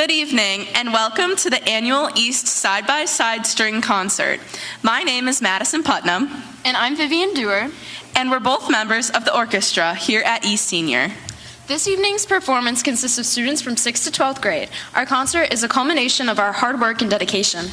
Good evening, and welcome to the annual East Side-by-Side String Concert. My name is Madison Putnam. And I'm Vivian Dewar. And we're both members of the orchestra here at East Senior. This evening's performance consists of students from 6th to 12th grade. Our concert is a culmination of our hard work and dedication.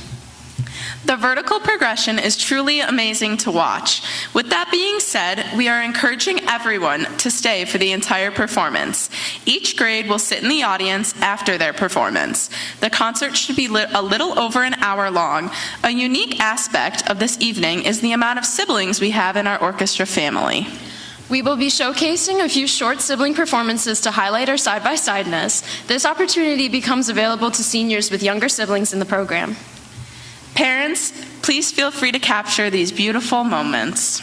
The vertical progression is truly amazing to watch. With that being said, we are encouraging everyone to stay for the entire performance. Each grade will sit in the audience after their performance. The concert should be a little over an hour long. A unique aspect of this evening is the amount of siblings we have in our orchestra family. We will be showcasing a few short sibling performances to highlight our side-by-sideness. This opportunity becomes available to seniors with younger siblings in the program. Parents, please feel free to capture these beautiful moments.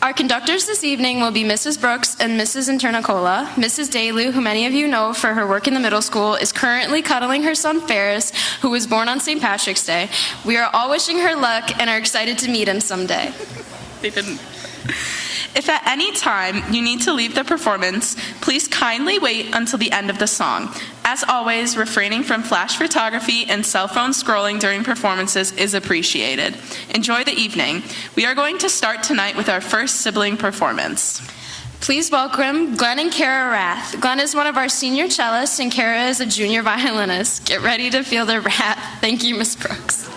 Our conductors this evening will be Mrs. Brooks and Mrs. Internicola. Mrs. Dalu, who many of you know for her work in the middle school, is currently cuddling her son Ferris, who was born on St. Patrick's Day. We are all wishing her luck and are excited to meet him someday. They didn't. If at any time you need to leave the performance, please kindly wait until the end of the song. As always, refraining from flash photography and cell phone scrolling during performances is appreciated. Enjoy the evening. We are going to start tonight with our first sibling performance. Please welcome Glenn and Kara Rath. Glenn is one of our senior cellists and Kara is a junior violinist. Get ready to feel the wrath. Thank you, Miss Brooks.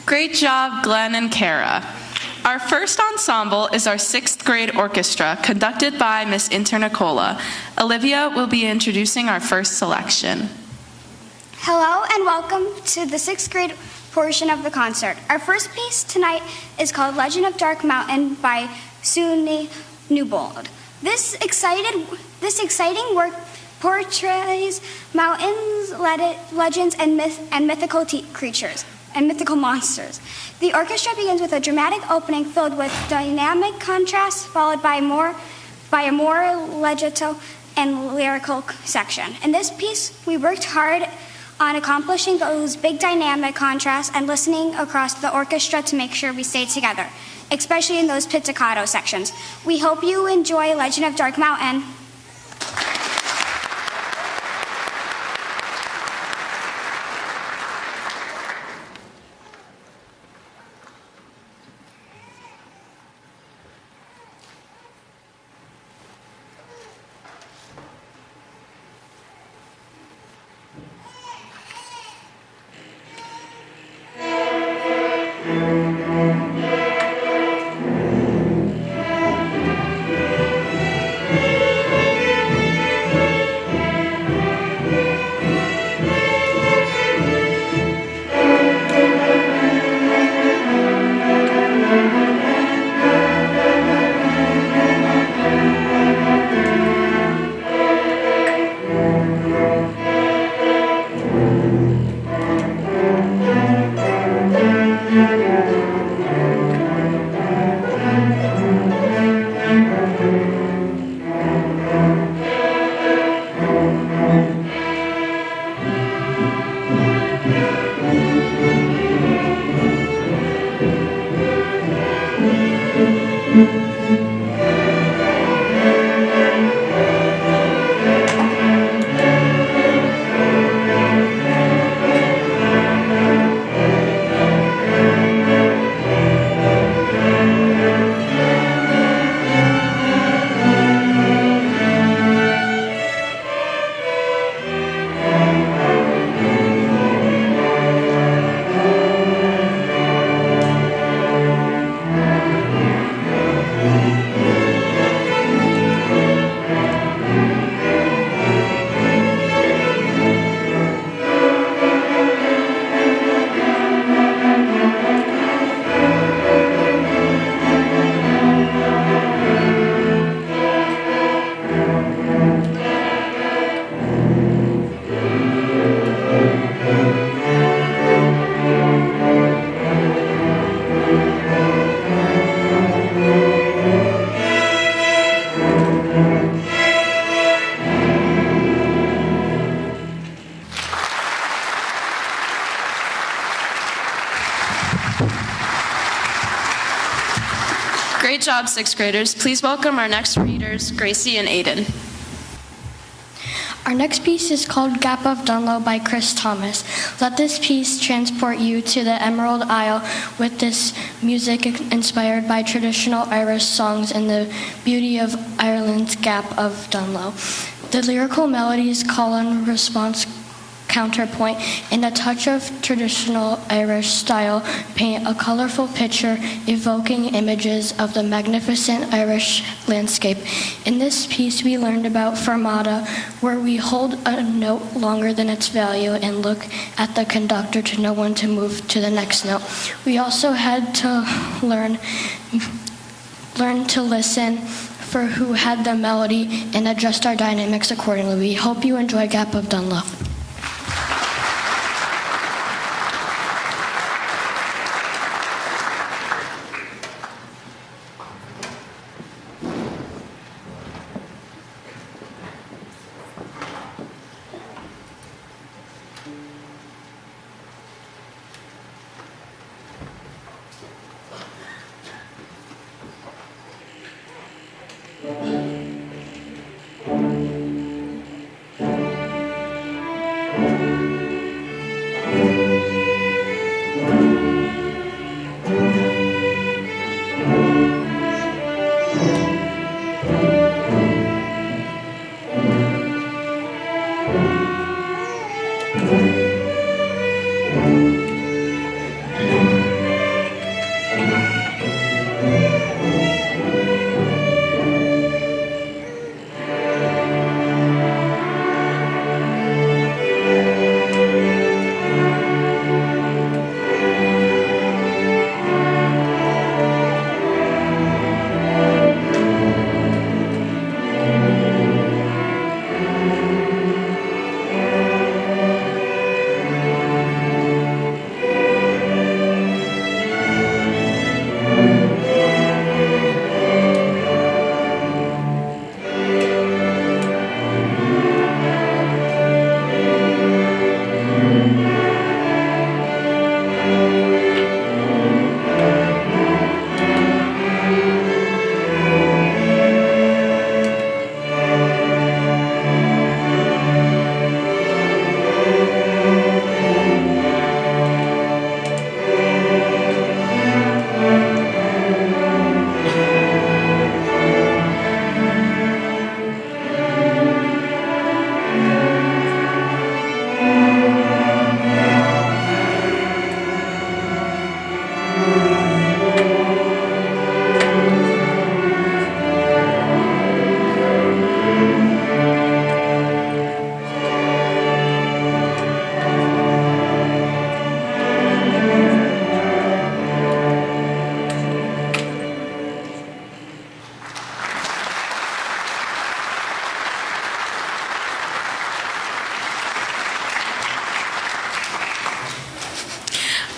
Great job, Glenn and Kara. Our first ensemble is our 6th grade orchestra, conducted by Miss Internicola. Olivia will be introducing our first selection. Hello and welcome to the 6th grade portion of the concert. Our first piece tonight is called Legend of Dark Mountain by Suni Newbold. This exciting work portrays mountains, legends, and mythical creatures and mythical monsters. The orchestra begins with a dramatic opening filled with dynamic contrasts, followed by a more legato and lyrical section. In this piece, we worked hard on accomplishing those big dynamic contrasts and listening across the orchestra to make sure we stayed together, especially in those pizzicato sections. We hope you enjoy Legend of Dark Mountain. Great job, sixth graders. Please welcome our next readers, Gracie and Aiden. Our next piece is called Gap of Dunloe by Chris Thomas. Let this piece transport you to the Emerald Isle with this music inspired by traditional Irish songs and the beauty of Ireland's Gap of Dunloe. The lyrical melodies call and response counterpoint and a touch of traditional Irish style paint a colorful picture evoking images of the magnificent Irish landscape. In this piece we learned about fermata, where we hold a note longer than its value and look at the conductor to know when to move to the next note. We also had to learn to listen for who had the melody and adjust our dynamics accordingly. We hope you enjoy Gap of Dunloe.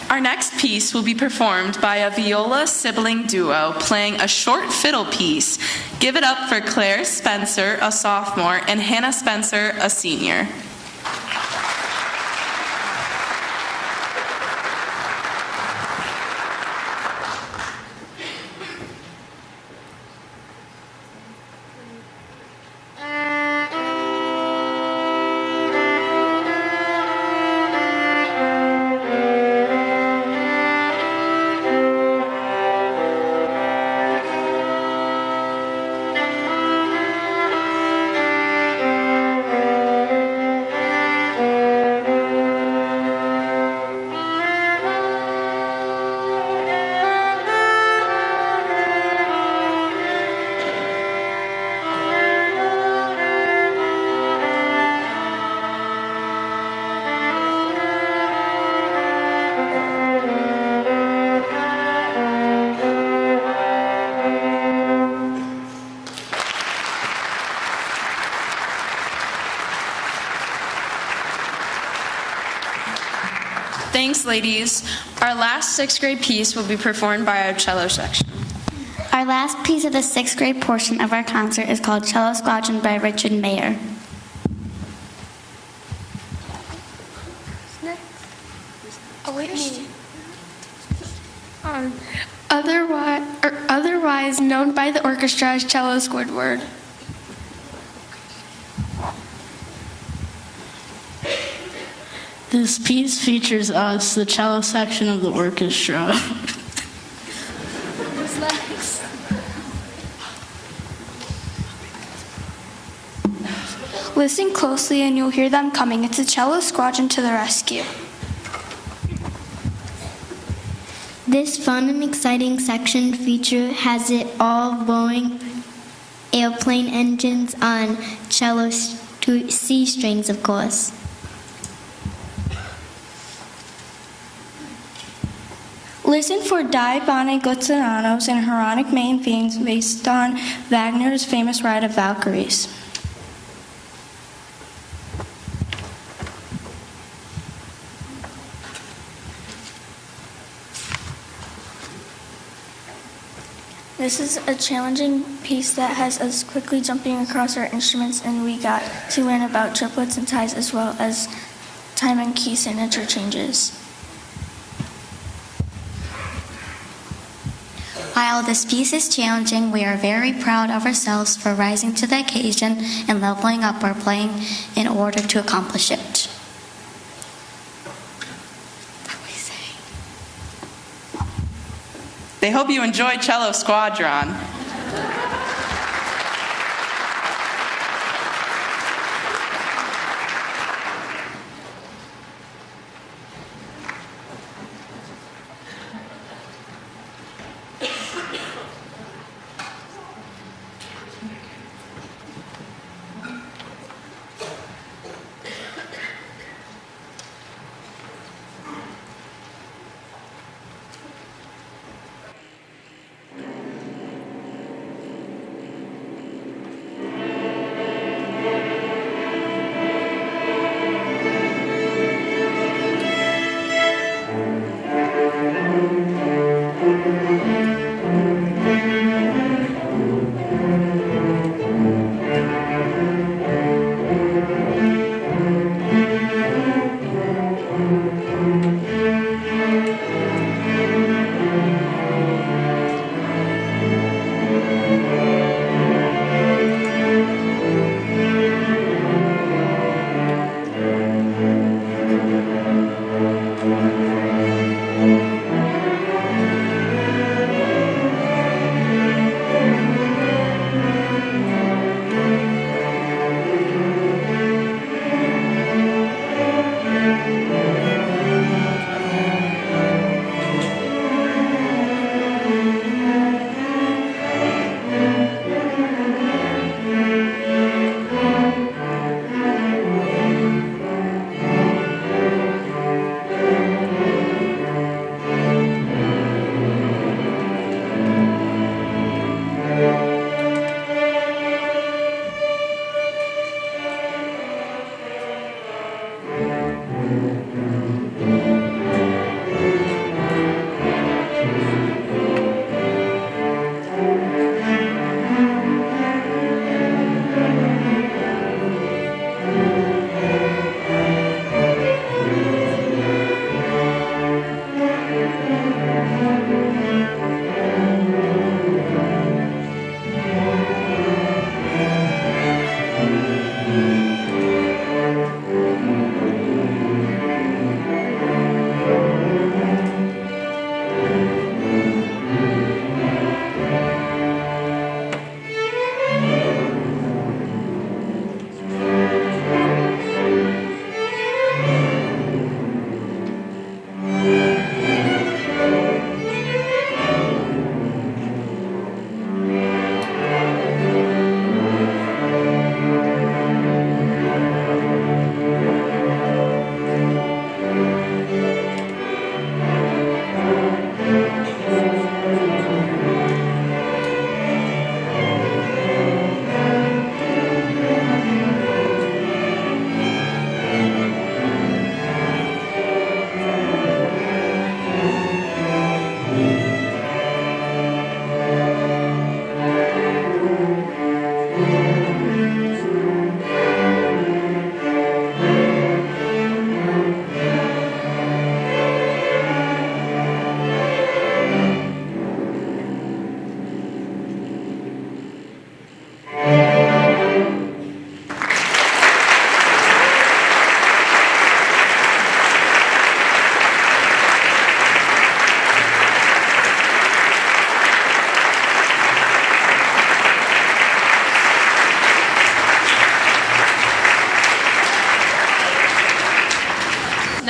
Our next piece will be performed by a viola sibling duo playing a short fiddle piece. Give it up for Claire Spencer, a sophomore, and Hannah Spencer, a senior. Thanks, ladies. Our last sixth grade piece will be performed by our cello section. Our last piece of the sixth grade portion of our concert is called Cello Squadron by Richard Mayer. otherwise known by the orchestra as Cello Squadron. This piece features us, the cello section of the orchestra. Listen closely and you'll hear them coming. It's a Cello Squadron to the rescue. This fun and exciting section feature has it all blowing airplane engines on cello C strings, of course. Listen for diatonic glissando and Harmonic main themes based on Wagner's famous Ride of Valkyries. This is a challenging piece that has us quickly jumping across our instruments, and we got to learn about triplets and ties as well as time and key signature changes. While this piece is challenging, we are very proud of ourselves for rising to the occasion and leveling up our playing in order to accomplish it. They hope you enjoy Cello Squadron.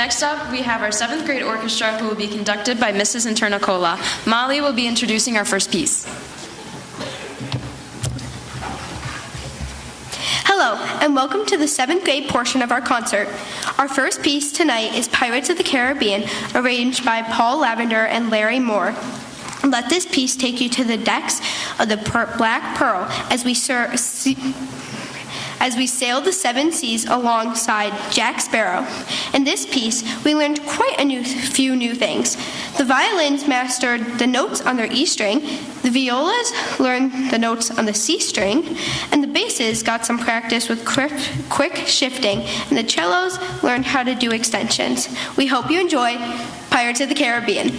Next up, we have our 7th grade orchestra, who will be conducted by Mrs. Internicola. Molly will be introducing our first piece. Hello, and welcome to the 7th grade portion of our concert. Our first piece tonight is Pirates of the Caribbean, arranged by Paul Lavender and Larry Moore. Let this piece take you to the decks of the Black Pearl as we sail the 7 seas alongside Jack Sparrow. In this piece, we learned quite a few new things. The violins mastered the notes on their E string, the violas learned the notes on the C string, and the basses got some practice with quick shifting, and the cellos learned how to do extensions. We hope you enjoy Pirates of the Caribbean.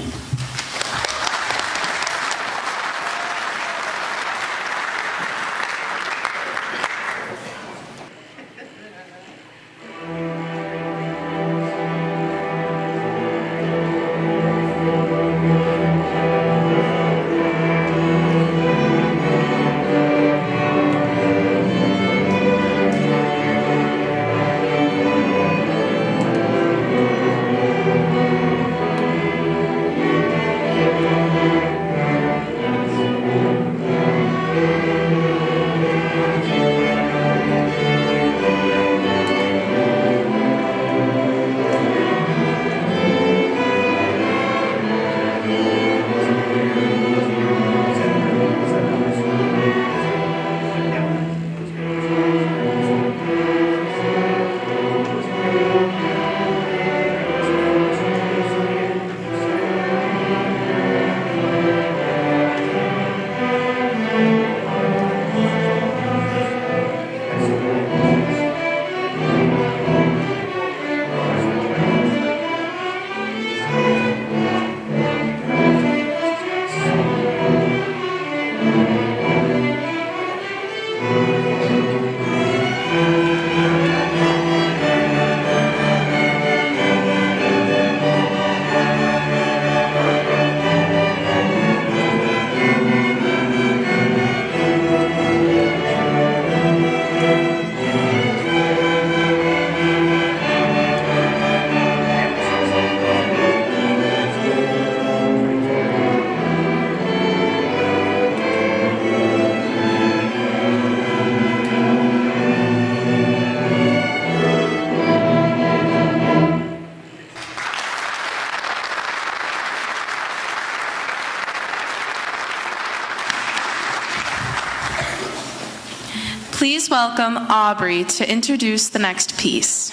Please welcome Aubrey to introduce the next piece.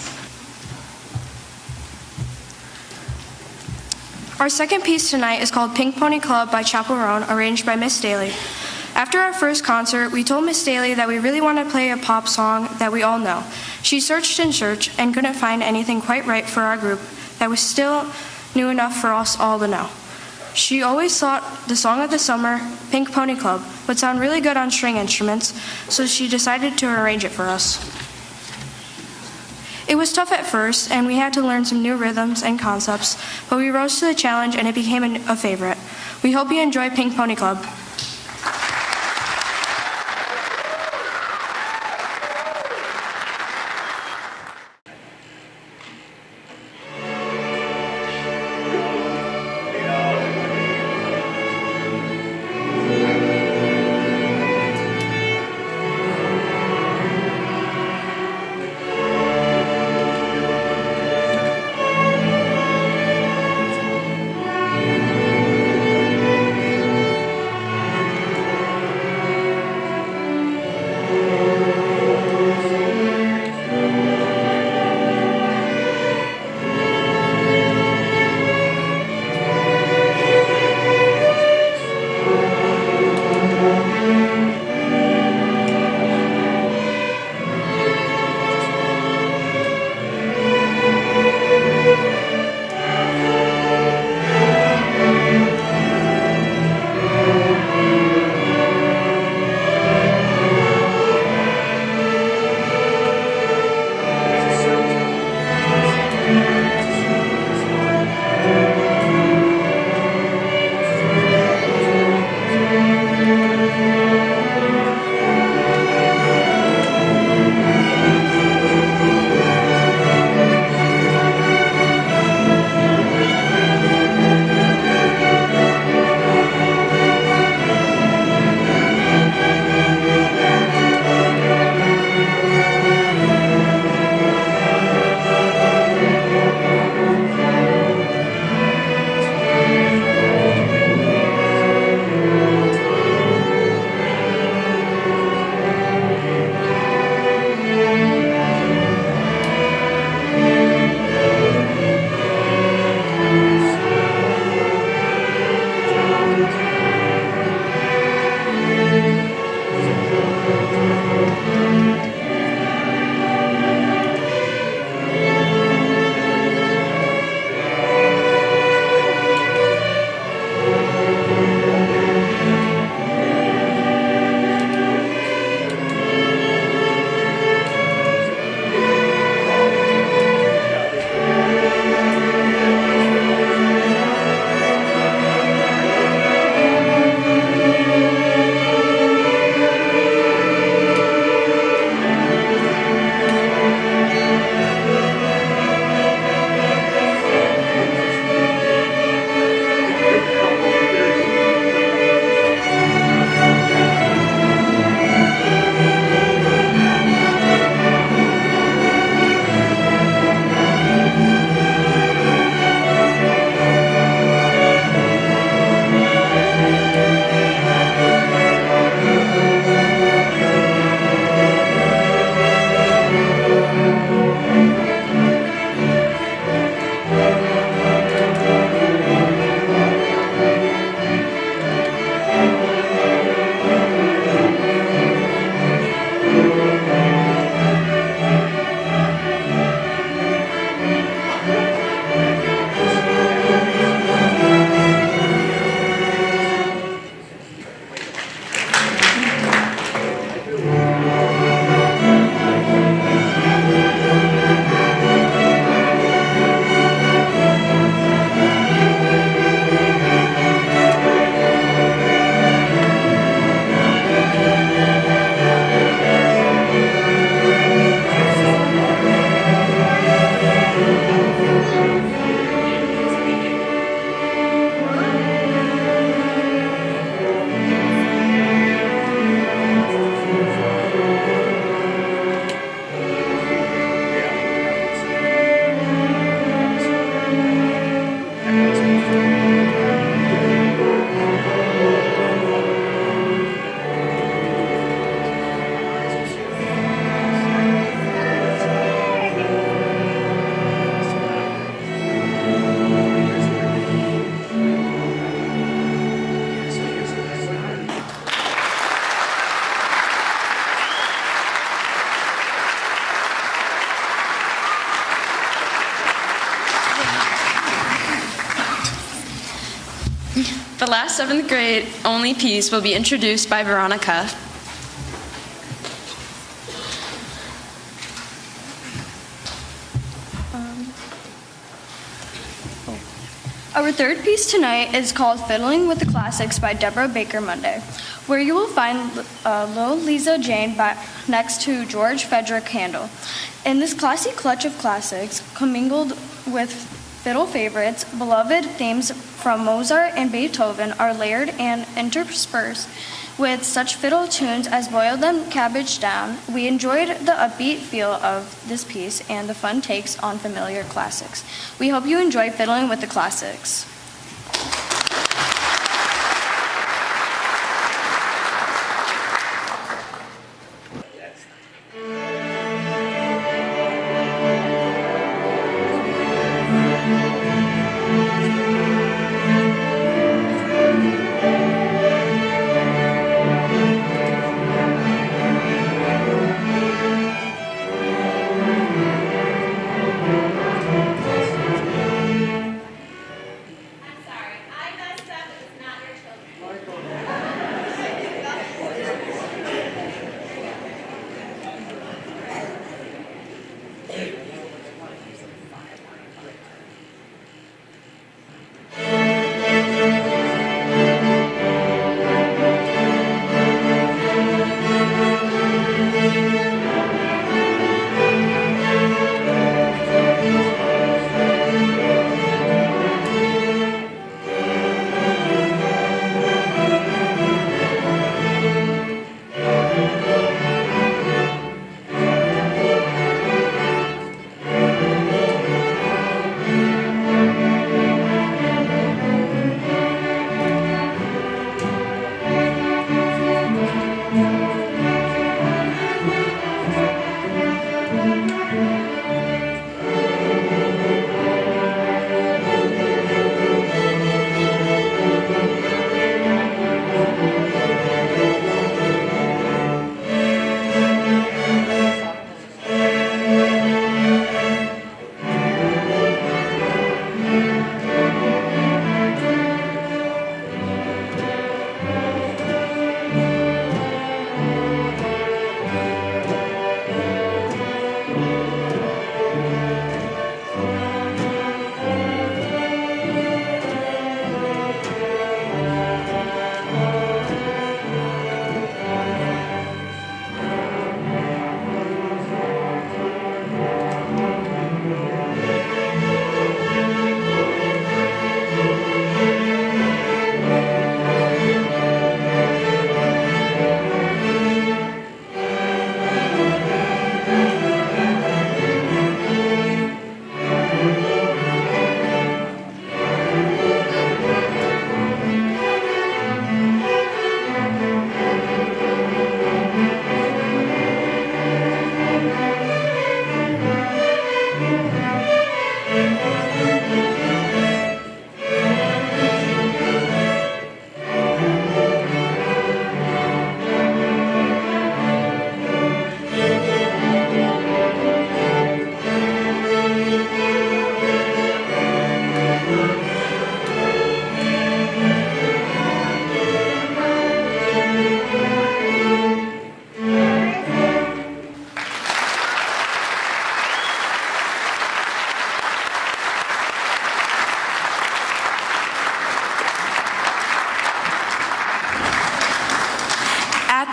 Our second piece tonight is called Pink Pony Club by Chaperone, arranged by Miss Daly. After our first concert, we told Miss Daly that we really want to play a pop song that we all know. She searched and searched and couldn't find anything quite right for our group that was still new enough for us all to know. She always thought the song of the summer, Pink Pony Club, would sound really good on string instruments, so she decided to arrange it for us. It was tough at first, and we had to learn some new rhythms and concepts, but we rose to the challenge and it became a favorite. We hope you enjoy Pink Pony Club. The last 7th grade only piece will be introduced by Veronica. Our third piece tonight is called Fiddling with the Classics by Deborah Baker Monday, where you will find Little Lisa Jane next to George Frederick Handel. In this classy clutch of classics, commingled with fiddle favorites, beloved themes from Mozart and Beethoven are layered and interspersed with such fiddle tunes as Boil Them Cabbage Down. We enjoyed the upbeat feel of this piece and the fun takes on familiar classics. We hope you enjoy Fiddling with the Classics.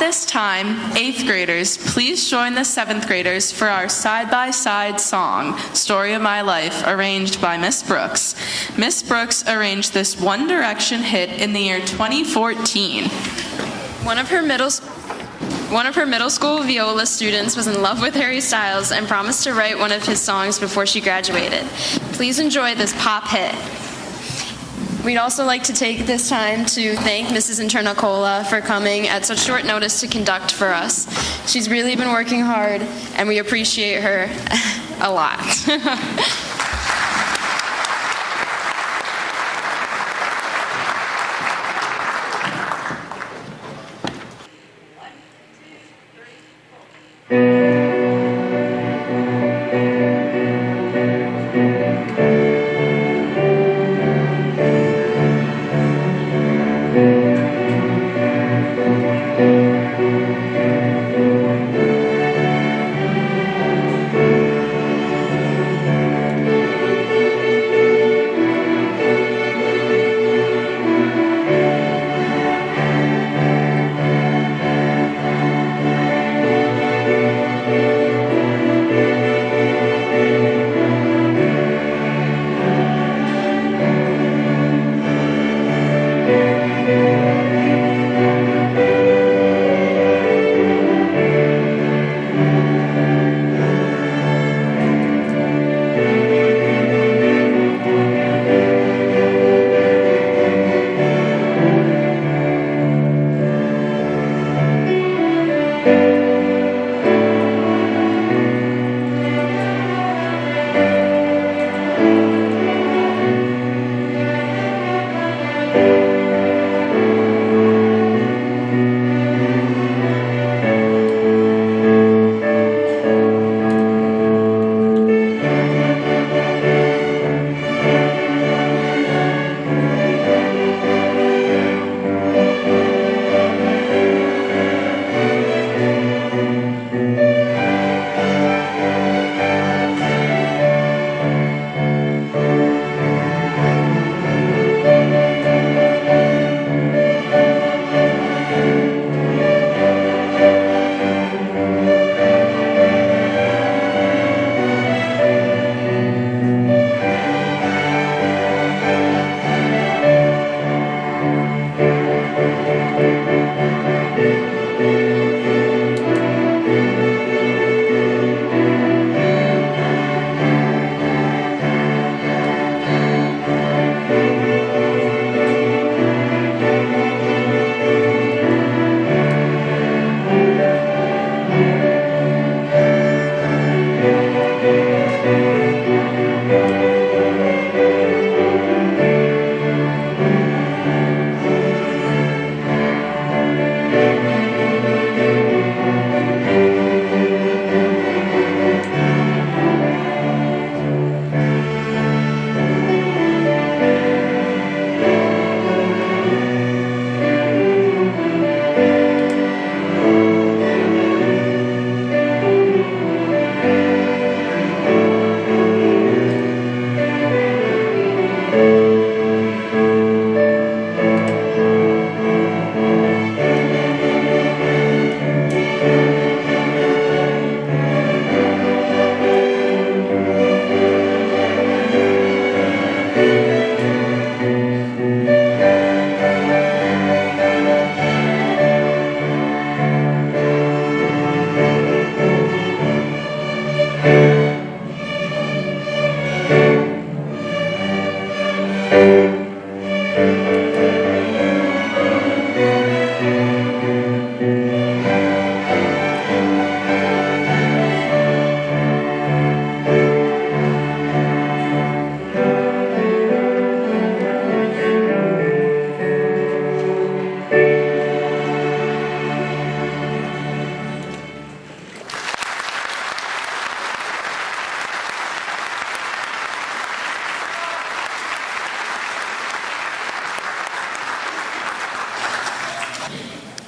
this time, 8th graders, please join the 7th graders for our side-by-side song, Story of My Life, arranged by Miss Brooks. Miss Brooks arranged this One Direction hit in the year 2014. One of her middle school viola students was in love with Harry Styles and promised to write one of his songs before she graduated. Please enjoy this pop hit. We'd also like to take this time to thank Mrs. Internicola for coming at such short notice to conduct for us. She's really been working hard, and we appreciate her a lot.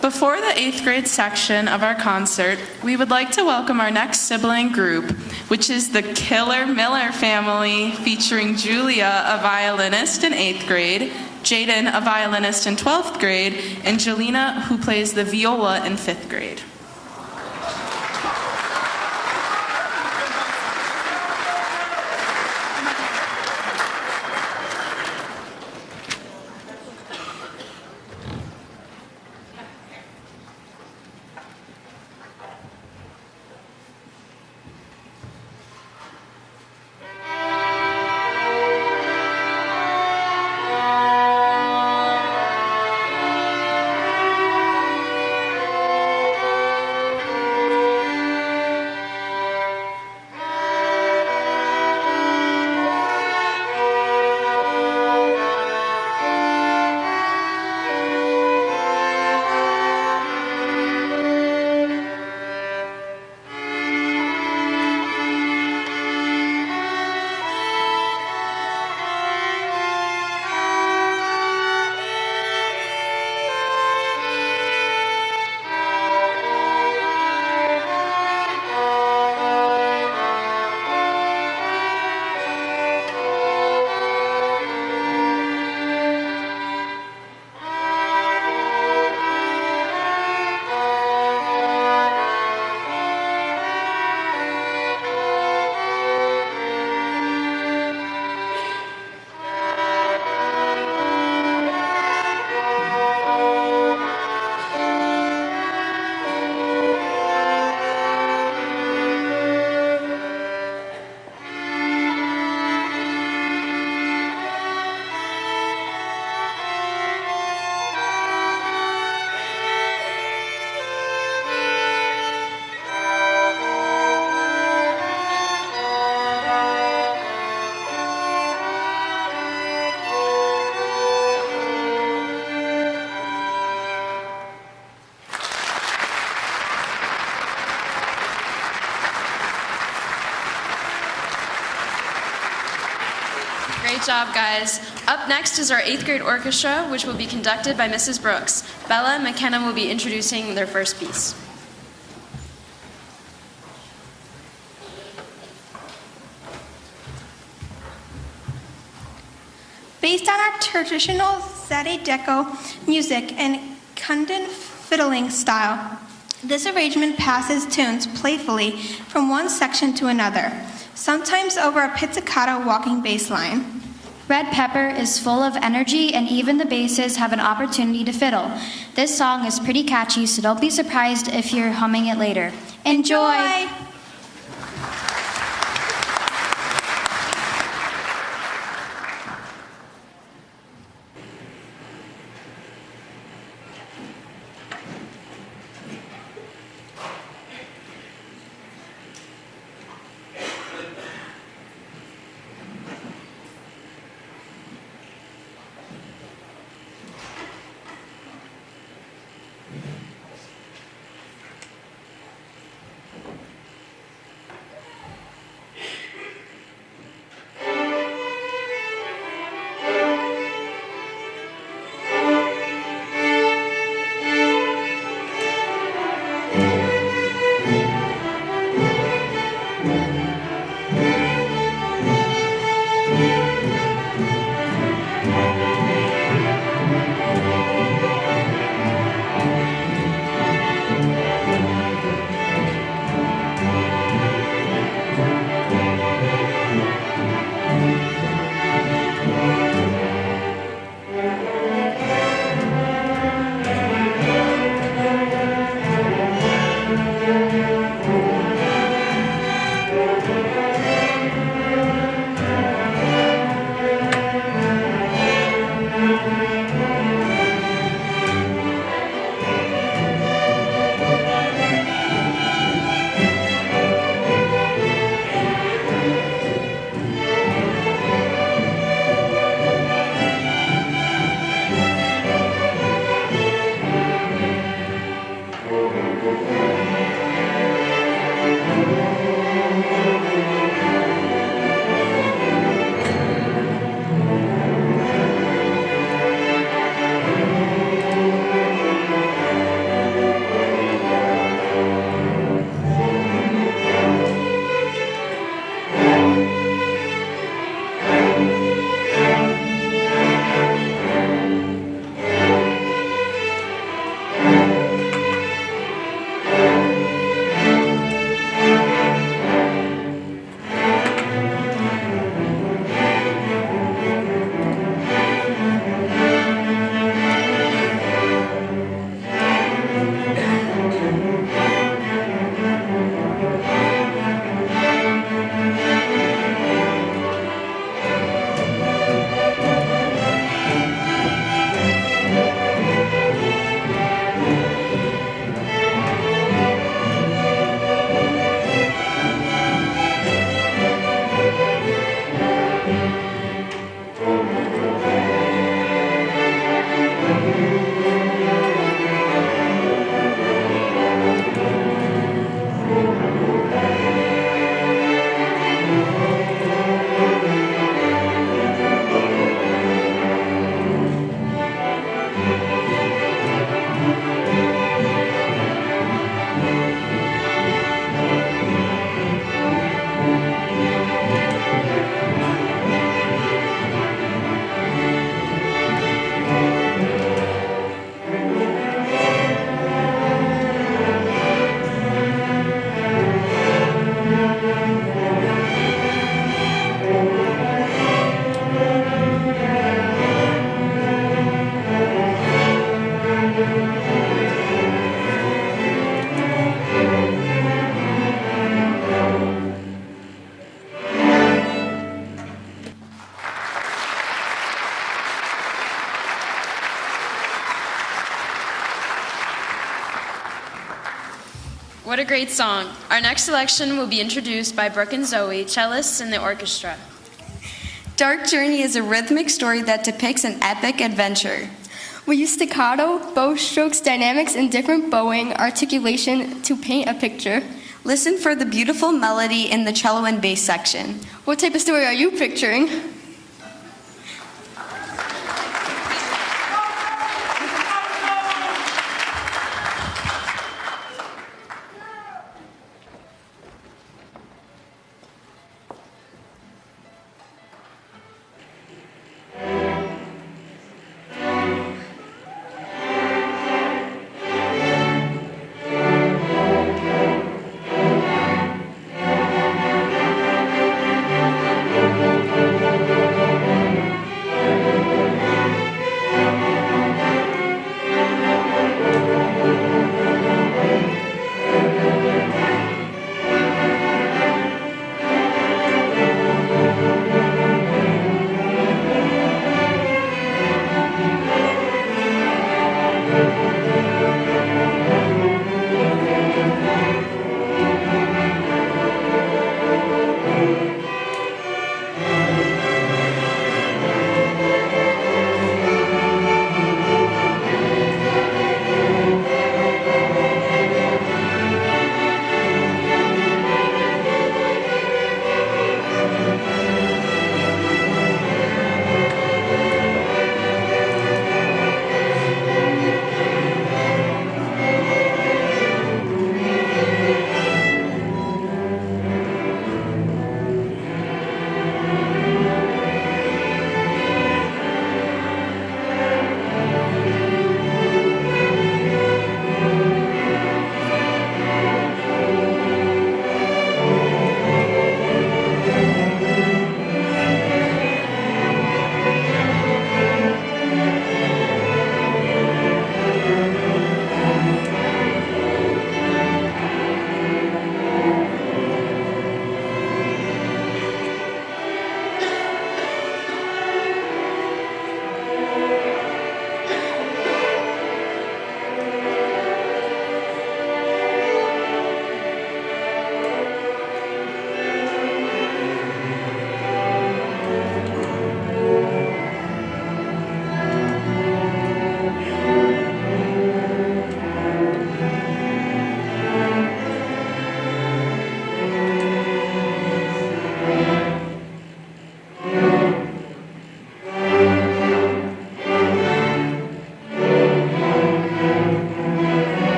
Before the 8th grade section of our concert, we would like to welcome our next sibling group, which is the Killer Miller family, featuring Julia, a violinist in 8th grade, Jaden, a violinist in 12th grade, and Jelena, who plays the viola in 5th grade. Great job, guys. Up next is our 8th grade orchestra, which will be conducted by Mrs. Brooks. Bella and McKenna will be introducing their first piece. Based on our traditional Zete Deco music and Kundan fiddling style, this arrangement passes tunes playfully from one section to another, sometimes over a pizzicato walking bass line. Red Pepper is full of energy, and even the basses have an opportunity to fiddle. This song is pretty catchy, so don't be surprised if you're humming it later. Enjoy! What a great song. Our next selection will be introduced by Brooke and Zoe, cellists in the orchestra. Dark Journey is a rhythmic story that depicts an epic adventure. We use staccato, bow strokes, dynamics, and different bowing articulation to paint a picture. Listen for the beautiful melody in the cello and bass section. What type of story are you picturing?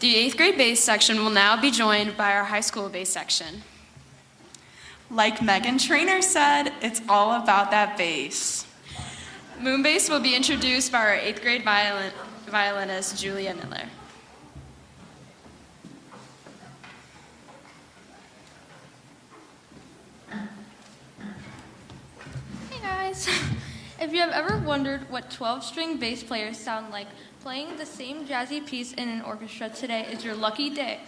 The 8th grade bass section will now be joined by our high school bass section. Like Megan Trainor said, it's all about that bass. Moon bass will be introduced by our 8th grade violinist, Julia Miller. Hey guys! If you have ever wondered what 12-string bass players sound like, playing the same jazzy piece in an orchestra today is your lucky day.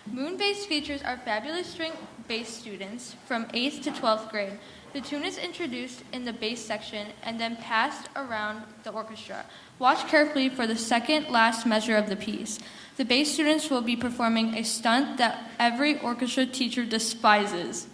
Moon bass features our fabulous string bass students from 8th to 12th grade. The tune is introduced in the bass section and then passed around the orchestra. Watch carefully for the second last measure of the piece. The bass students will be performing a stunt that every orchestra teacher despises.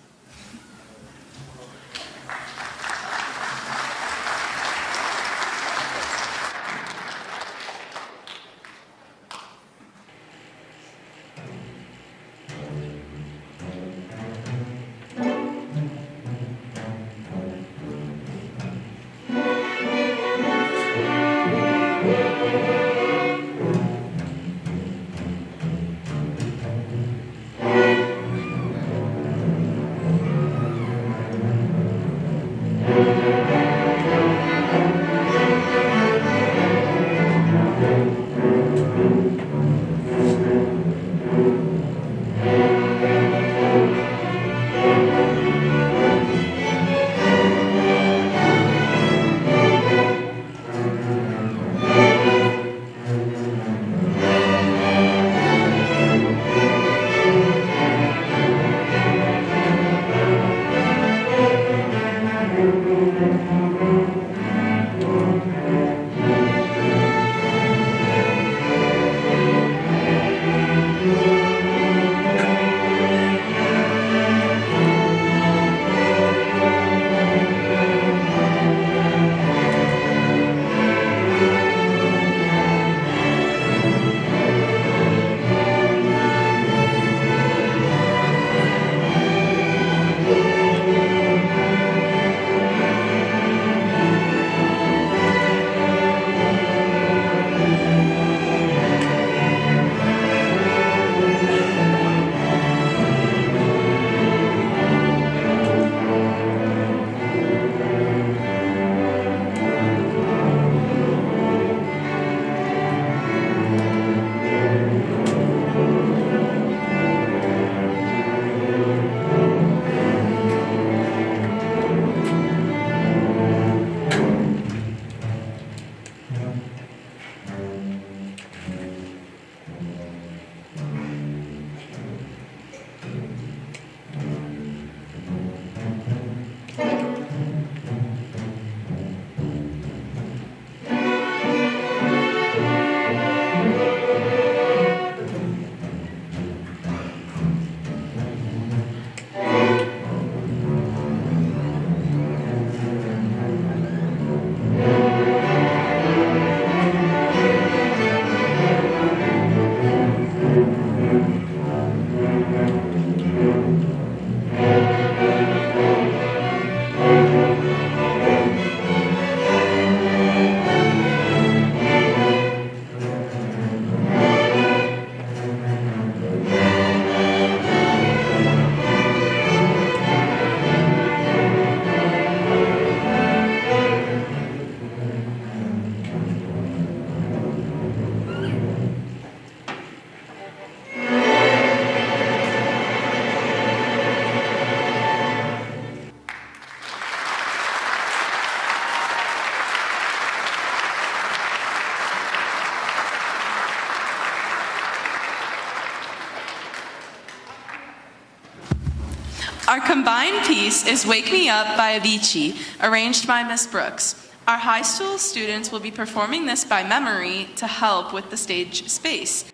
Our combined piece is Wake Me Up by Avicii, arranged by Miss Brooks. Our high school students will be performing this by memory to help with the stage space.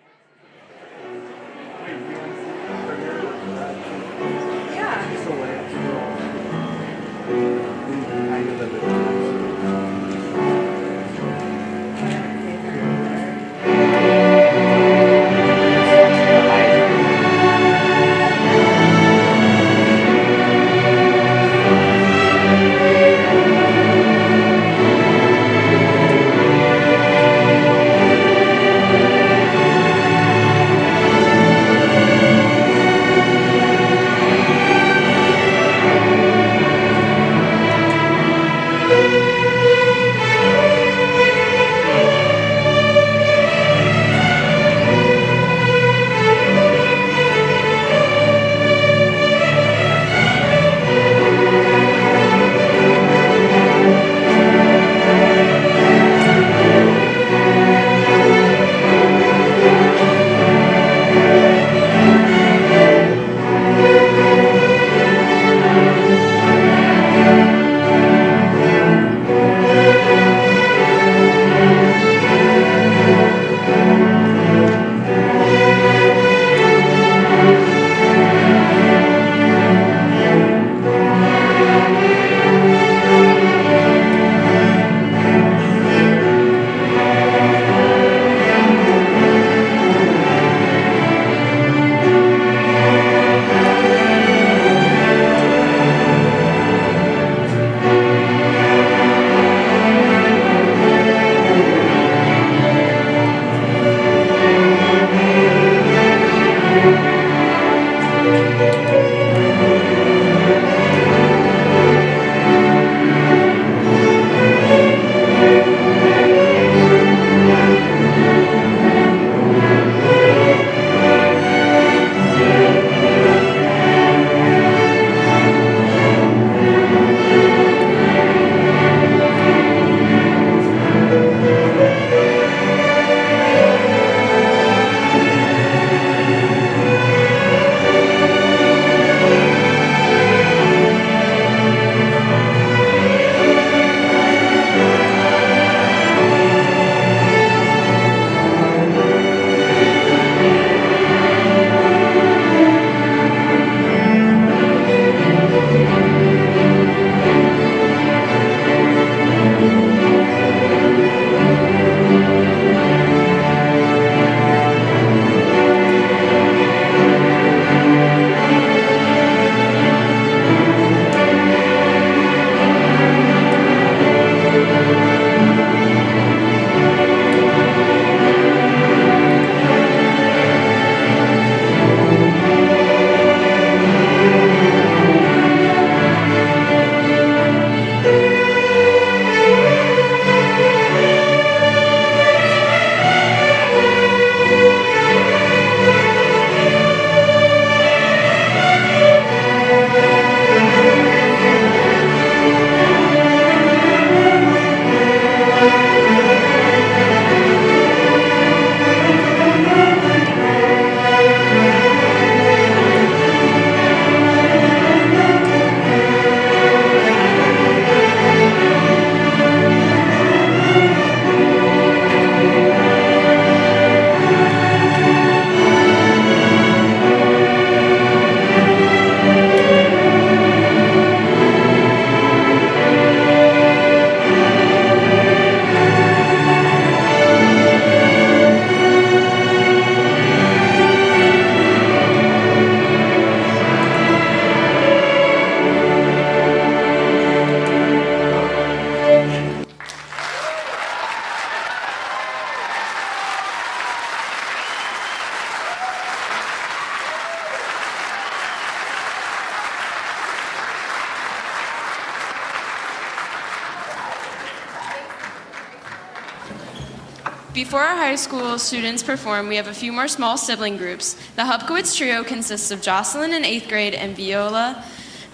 Before our high school students perform, we have a few more small sibling groups. The Hupkowitz Trio consists of Jocelyn in 8th grade and viola,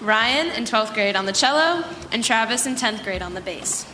Ryan in 12th grade on the cello, and Travis in 10th grade on the bass.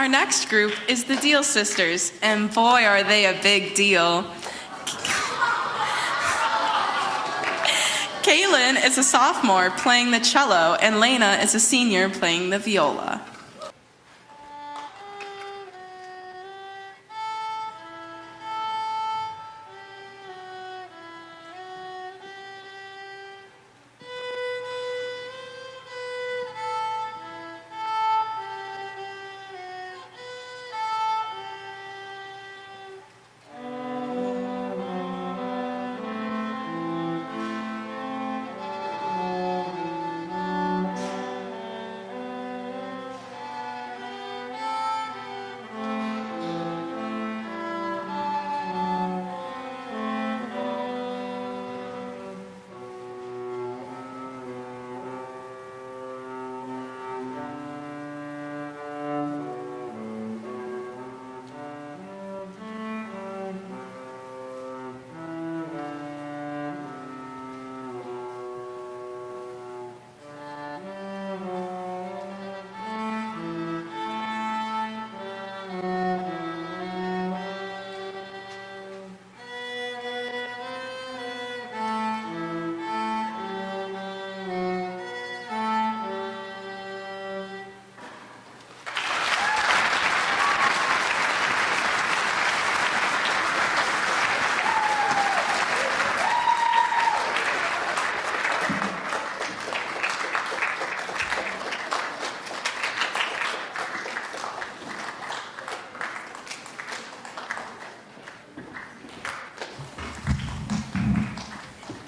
Our next group is the Deal Sisters, and boy, are they a big deal. Kaylin is a sophomore playing the cello, and Lena is a senior playing the viola.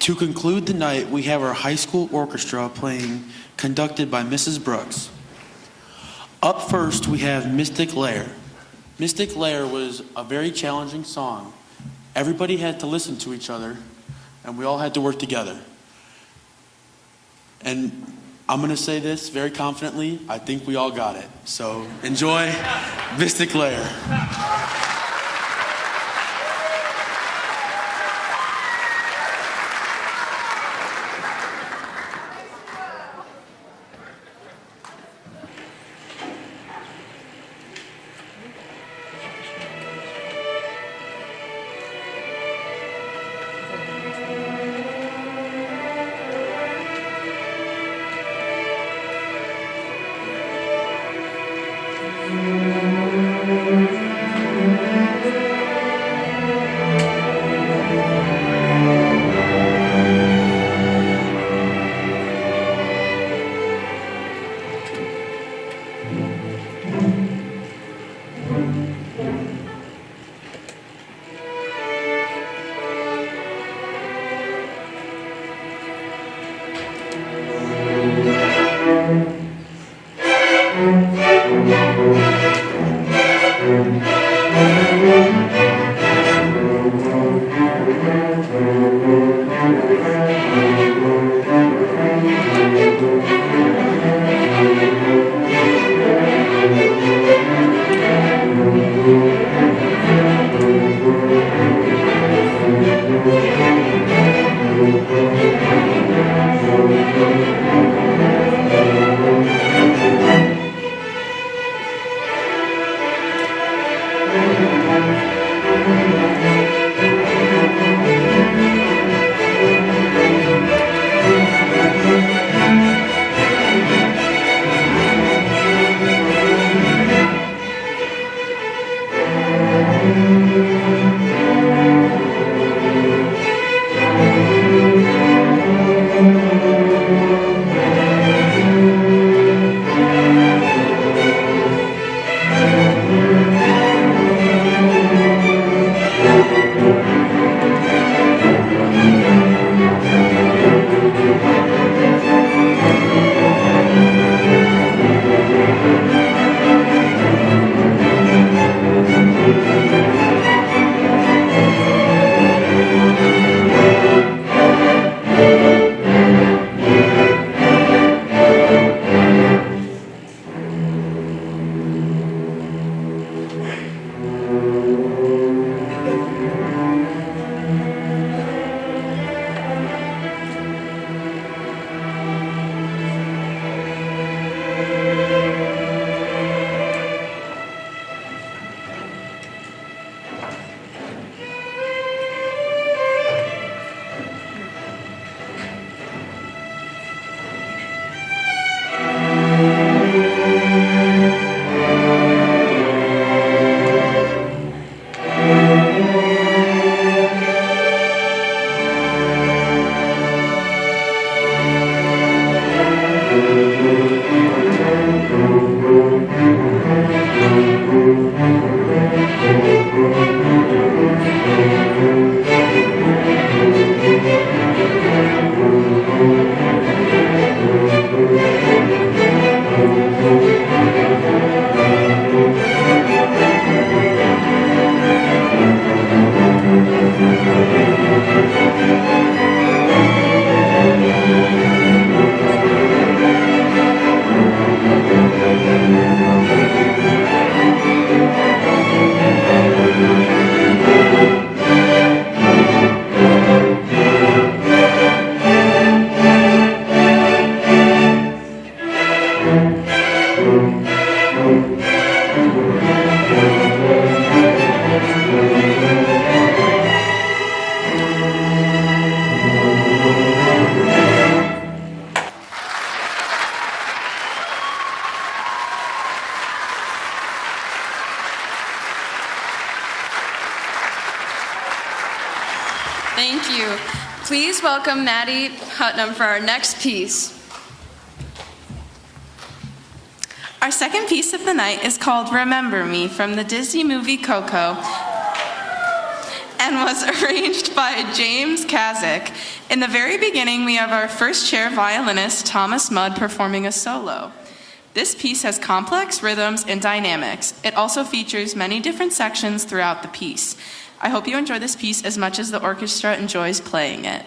To conclude the night, we have our high school orchestra playing, conducted by Mrs. Brooks. Up first, we have Mystic Lair. Mystic Lair was a very challenging song. Everybody had to listen to each other, and we all had to work together. And I'm going to say this very confidently, I think we all got it. So enjoy Mystic Lair. welcome Maddie Putnam for our next piece. Our second piece of the night is called Remember Me from the Disney movie Coco and was arranged by James Kazik. In the very beginning, we have our first chair violinist, Thomas Mudd, performing a solo. This piece has complex rhythms and dynamics. It also features many different sections throughout the piece. I hope you enjoy this piece as much as the orchestra enjoys playing it.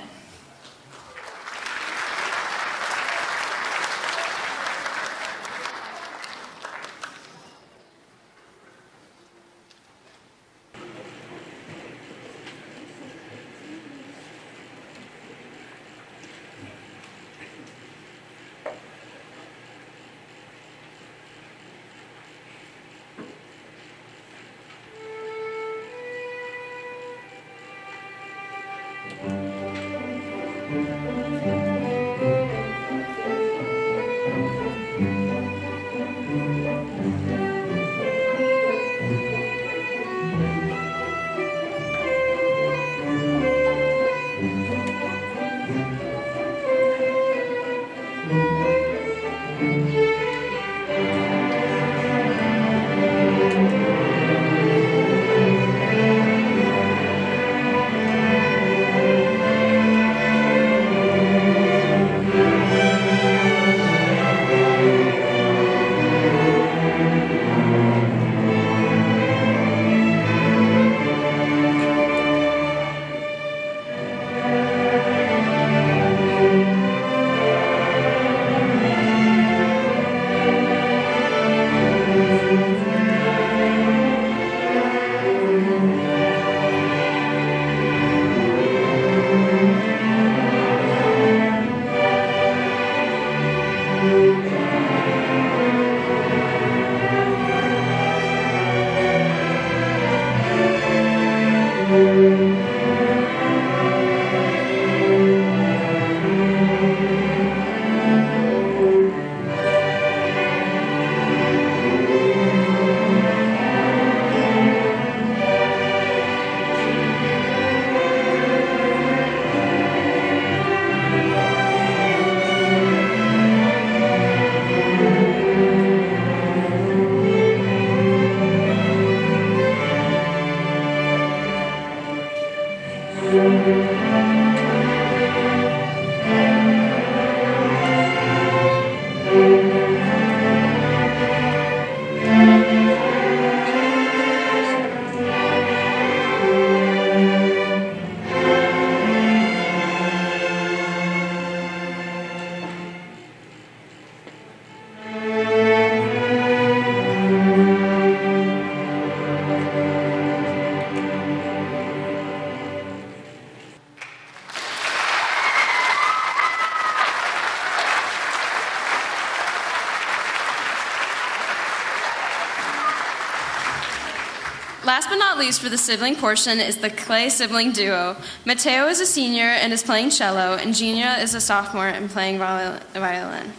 Last but not least for the sibling portion is the clay sibling duo. Mateo is a senior and is playing cello, and Gina is a sophomore and playing violin.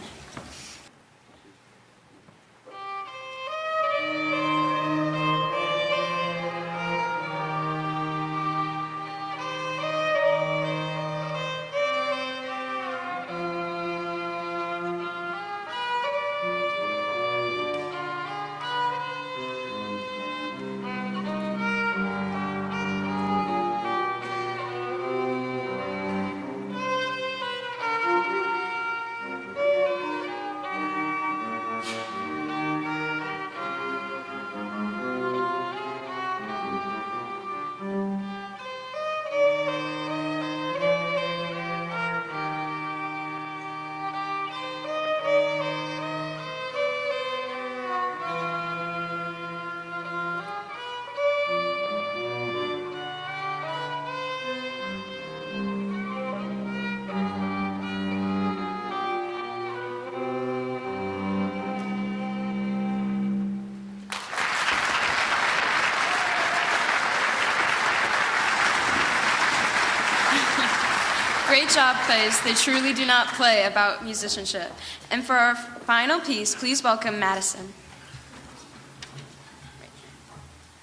Great job, plays. They truly do not play about musicianship. And for our final piece, please welcome Madison.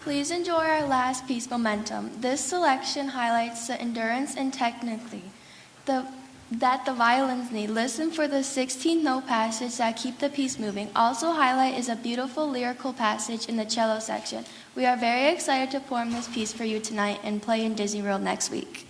Please enjoy our last piece, Momentum. This selection highlights the endurance and technically that the violins need. Listen for the 16-note passage that keep the piece moving. Also highlight is a beautiful lyrical passage in the cello section. We are very excited to perform this piece for you tonight and play in Disney World next week.